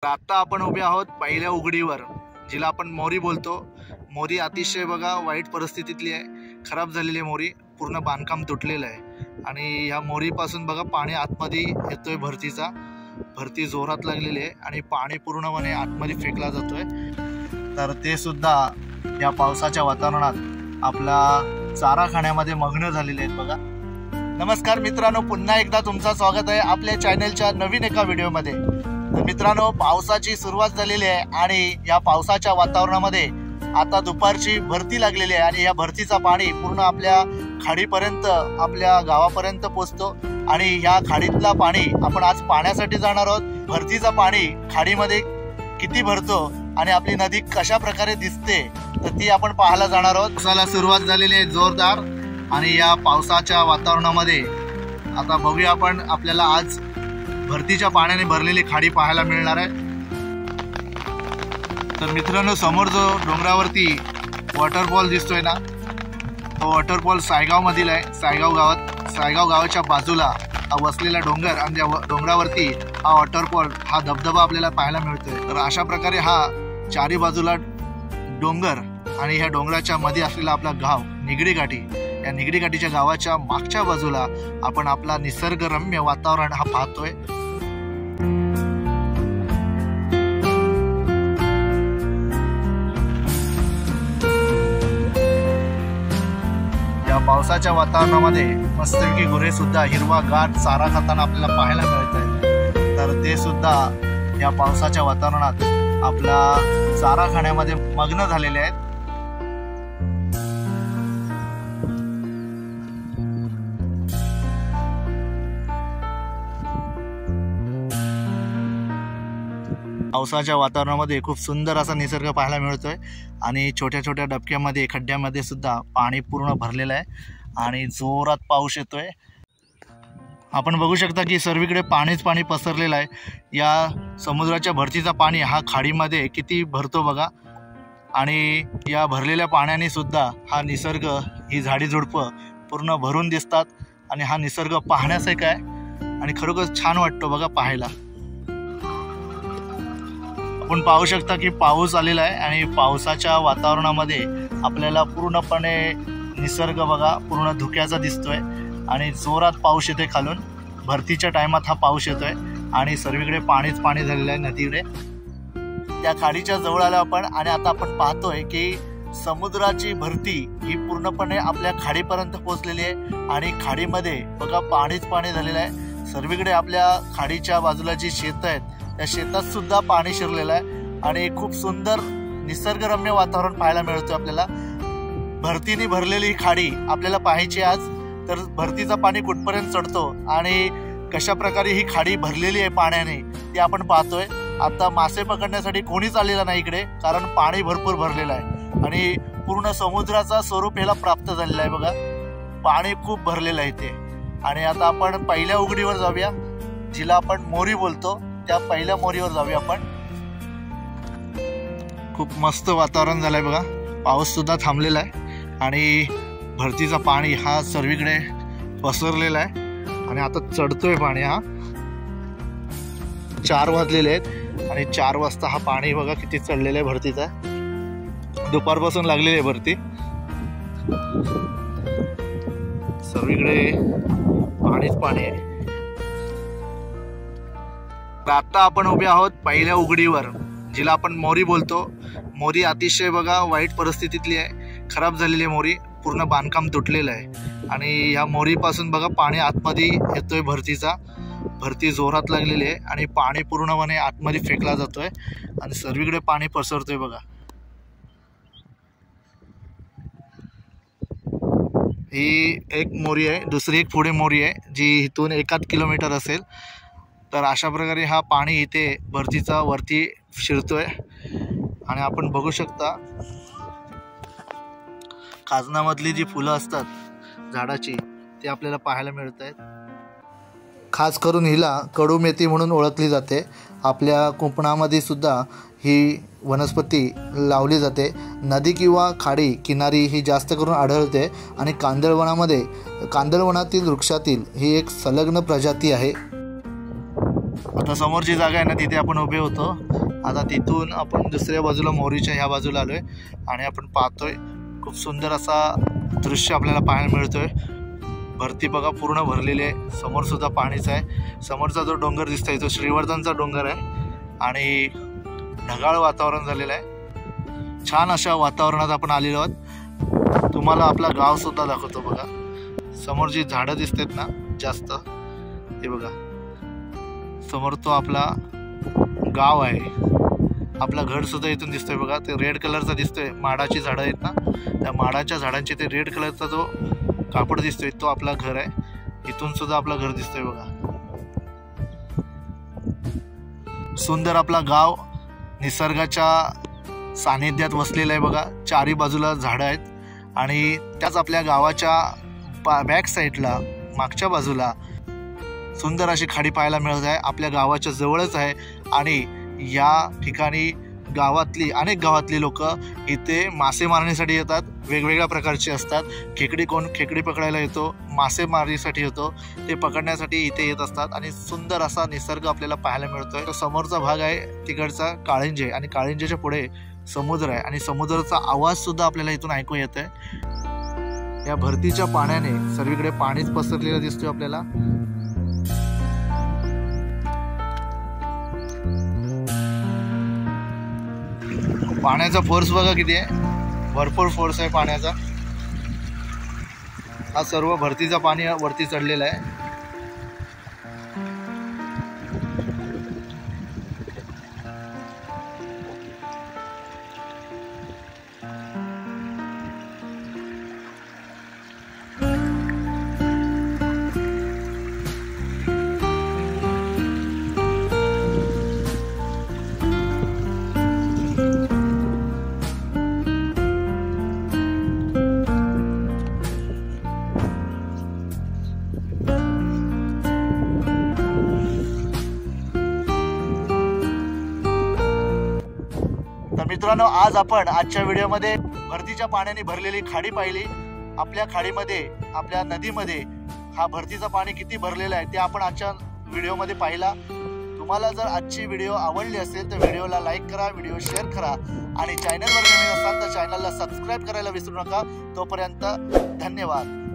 आता आपण उभे आहोत पहिल्या उघडीवर, जिला आपण मोरी बोलतो। मोरी अतिशय बघा वाईट परिस्थितीतली आहे, खराब झालेली मोरी, पूर्ण बांधकाम तुटलेलं आहे आणि या मोरीपासून बघा पाणी आतमध्ये येतोय भरतीचा। भरती जोरात लागलेली आहे आणि पाणी पूर्णपणे आतमध्ये फेकला जातोय। तर ते सुद्धा या पावसाच्या वातावरणात आपला चारा खाण्यामध्ये मग्न झालेले आहेत बघा। नमस्कार मित्रांनो, पुन्हा एकदा तुमचं स्वागत आहे आपल्या चॅनलच्या नवीन एका व्हिडिओमध्ये। तर मित्रांनो, पावसाची सुरुवात झालेली आहे आणि या पावसाच्या वातावरणामध्ये आता दुपारची भरती लागलेली आहे आणि या भरतीचा पाणी पूर्ण आपल्या खाडीपर्यंत, आपल्या गावापर्यंत पोहोचतो आणि या खाडीतला पाणी आपण आज पाण्यासाठी जाणार आहोत। भरतीचा पाणी खाडीमध्ये किती भरतो आणि आपली नदी कशा प्रकारे दिसते तर ती आपण पाहायला जाणार आहोत। पावसाला सुरुवात झालेली आहे जोरदार आणि या पावसाच्या वातावरणामध्ये आता बघूया आपण, आपल्याला आज भरतीच्या पाण्याने भरलेली खाडी पाहायला मिळणार आहे। तर मित्रांनो, समोर जो डोंगरावरती वॉटरफॉल दिसतोय ना, तो वॉटरफॉल सायगाव मधील आहे। सायगाव गावाच्या बाजूला वसलेला डोंगर आणि त्या डोंगरावरती हा वॉटरफॉल, हा धबधबा आपल्याला पाहायला मिळतोय। तर अशा प्रकारे हा चारी बाजूला डोंगर आणि ह्या डोंगराच्या मध्ये असलेला आपला गाव निगडी घाटी, या निगडी घाटीच्या गावाच्या मागच्या बाजूला आपण आपला निसर्गरम्य वातावरण हा पाहतोय। या पावसाच्या वातावरणामध्ये मस्तपैकी गुरे सुद्धा हिरवागार चारा खाताना आपल्याला पाहायला मिळत आहे। तर ते सुद्धा या पावसाच्या वातावरणात आपला चारा खाण्यामध्ये मग्न झालेले आहेत। पावसाच्या वातावरणामध्ये खूप सुंदर असा निसर्ग पाहायला मिळतोय आणि छोट्या छोट्या डबक्यामध्ये, खड्ड्यामध्ये सुद्धा पाणी पूर्ण भरलेलं आहे आणि जोरात पाऊस येतोय। आपण बघू शकता की सर्वीकडे पाणीच पाणी पसरलेलं आहे। या समुद्राच्या भरतीचा पाणी हा खाडीमध्ये किती भरतो बघा आणि या भरलेल्या पाण्याने सुद्धा हा निसर्ग, ही झाडी झुडपं पूर्ण भरून दिसतात आणि हा निसर्ग पाहण्यासारखा आहे आणि खरोखर छान वाटतो बघा पाहायला। आपण पाहू शकता की पाऊस आलेला आहे आणि पावसाच्या वातावरणामध्ये आपल्याला पूर्णपणे निसर्ग बघा पूर्ण धुक्याचा दिसतोय आणि जोरात पाऊस येतोय खालून। भरतीच्या टायमात हा पाऊस येतोय आणि सर्वीकडे पाणीच पाणी झालेलं आहे नदीकडे। त्या खाडीच्या जवळ आलो आपण आणि आता आपण पाहतोय की समुद्राची भरती ही पूर्णपणे आपल्या खाडीपर्यंत पोहोचलेली आहे आणि खाडीमध्ये बघा पाणीच पाणी झालेलं आहे। सर्वीकडे आपल्या खाडीच्या बाजूला जी शेतं आहेत त्या शेतात सुद्धा पाणी शिरलेलं आहे आणि खूप सुंदर निसर्गरम्य वातावरण पाहायला मिळतं आपल्याला। भरतीने भरलेली ही खाडी आपल्याला पाहायची आज, तर भरतीचा पाणी कुठपर्यंत चढतो आणि कशा प्रकारे ही खाडी भरलेली आहे पाण्याने ते आपण पाहतोय। आता मासे पकडण्यासाठी कोणीच आलेला नाही इकडे, कारण पाणी भरपूर भरलेलं आहे आणि पूर्ण समुद्राचा स्वरूप याला प्राप्त झालेला आहे बघा। पाणी खूप भरलेलं आहे ते आणि आता आपण पहिल्या उघडीवर जाऊया, जिला आपण मोरी बोलतो, त्या पहिल्या मोरीवर जाऊया आपण। खूप मस्त वातावरण झालंय बघा, पाऊस सुद्धा थांबलेला आहे आणि भरतीचा पाणी हा सर्वीकडे पसरलेला आहे आणि आता चढतोय पाणी। हा 4 वाजलेले आहेत आणि 4 वाजता हा पाणी बघा किती चढलेलं आहे भरतीचा। दुपारपासून लागलेली आहे भरती, सर्वीकडे पाणीच पाणी आहे। आता आपण उभे आहोत पहिल्या उघडीवर, जिला आपण मोरी बोलतो। मोरी अतिशय बघा वाईट परिस्थितीतली आहे, खराब झालेली आहे मोरी, पूर्ण बांधकाम तुटलेलं आहे आणि या मोरीपासून बघा पाणी आतमध्ये येतोय भरतीचा। भरती जोरात लागलेली आहे आणि पाणी पूर्णपणे आतमध्ये फेकला जातोय आणि सर्वीकडे पाणी पसरतोय बघा। ही एक मोरी आहे, दुसरी एक पुढे मोरी आहे जी इथून 1 किलोमीटर असेल। तर अशा प्रकारे हा पाणी इथे भरतीचा वरती शिरतोय आणि आपण बघू शकता खाजनामधली जी फुलं असतात झाडाची ते आपल्याला पाहायला मिळत आहेत। खास करून हिला कडू मेथी म्हणून ओळखली जाते। आपल्या कोकणामध्ये सुद्धा ही वनस्पती लावली जाते। नदी किंवा खाडी किनारी ही जास्त करून आढळते आणि कांदळवनातील वृक्षातील ही एक संलग्न प्रजाती आहे। आता समोरची जागा आहे ना तिथे आपण उभे होतो. आता तिथून आपण दुसऱ्या बाजूला मोरीच्या ह्या बाजूला आलोय आणि आपण पाहतोय खूप सुंदर असा दृश्य आपल्याला पाहायला मिळतोय. भरती बघा पूर्ण भरलेली आहे. समोर सुद्धा पाणीच आहे. समोरचा जो डोंगर दिसतोय तो श्रीवर्धनचा डोंगर आहे आणि ढगाळ वातावरण झालेलं आहे. छान अशा वातावरणात आपण आलेलो आहोत. तुम्हाला आपला गाव सुद्धा दाखवतो बघा. समोर जी झाडं दिसतात ना जास्त, हे बघा समोर तो आपला गाव आहे. आपला घर सुद्धा इथून दिसतोय बघा. ते रेड कलरचा दिसतोय. माडाची झाडं आहेत ना, त्या माडाच्या झाडांचे ते रेड कलरचा जो कापड दिसतोय तो आपला घर आहे. इथून सुद्धा आपला घर दिसतोय बघा. सुंदर आपला गाव निसर्गाच्या सानिध्यात वसलेलं आहे बघा. चारी बाजूला झाडं आहेत आणि त्याच आपल्या गावाच्या बॅक साईडला मागच्या बाजूला सुंदर अशी खाडी पाहायला मिळत आहे. आपल्या गावाच्या जवळच आहे आणि या ठिकाणी अनेक गावातली लोक इथे मासे मारण्यासाठी येतात. वेगवेगळ्या प्रकारचे असतात. कोण खेकडी पकडायला येतो, मासेमारीसाठी येतो, ते पकडण्यासाठी इथे येत असतात आणि सुंदर असा निसर्ग आपल्याला पाहायला मिळतोय. तो समोरचा भाग आहे तिकडचा काळिंजे आणि काळिंजेच्या पुढे समुद्र आहे आणि समुद्राचा आवाज सुद्धा आपल्याला इथून ऐकू येतोय. या भरतीच्या पाण्याने सर्वीकडे पाणीच पसरलेलं दिसतोय आपल्याला. पाण्याचा फोर्स बघा किती आहे. भरपूर फोर्स आहे पाण्याचा. हा सर्व भरतीचा पाणी वरती चढलेला आहे. मित्रांनो, आज आपण आजच्या व्हिडिओमध्ये भरतीच्या पाण्याने भरलेली खाडी पाहिली. आपल्या खाडीमध्ये, आपल्या नदीमध्ये हा भरतीचं पाणी किती भरलेलं आहे ते आपण आजच्या व्हिडिओमध्ये पाहिला. तुम्हाला जर आजची व्हिडिओ आवडली असेल तर व्हिडिओला लाईक करा, व्हिडिओ शेअर करा आणि चॅनलवर नवीन असाल तर चॅनलला सबस्क्राईब करायला विसरू नका. तोपर्यंत धन्यवाद.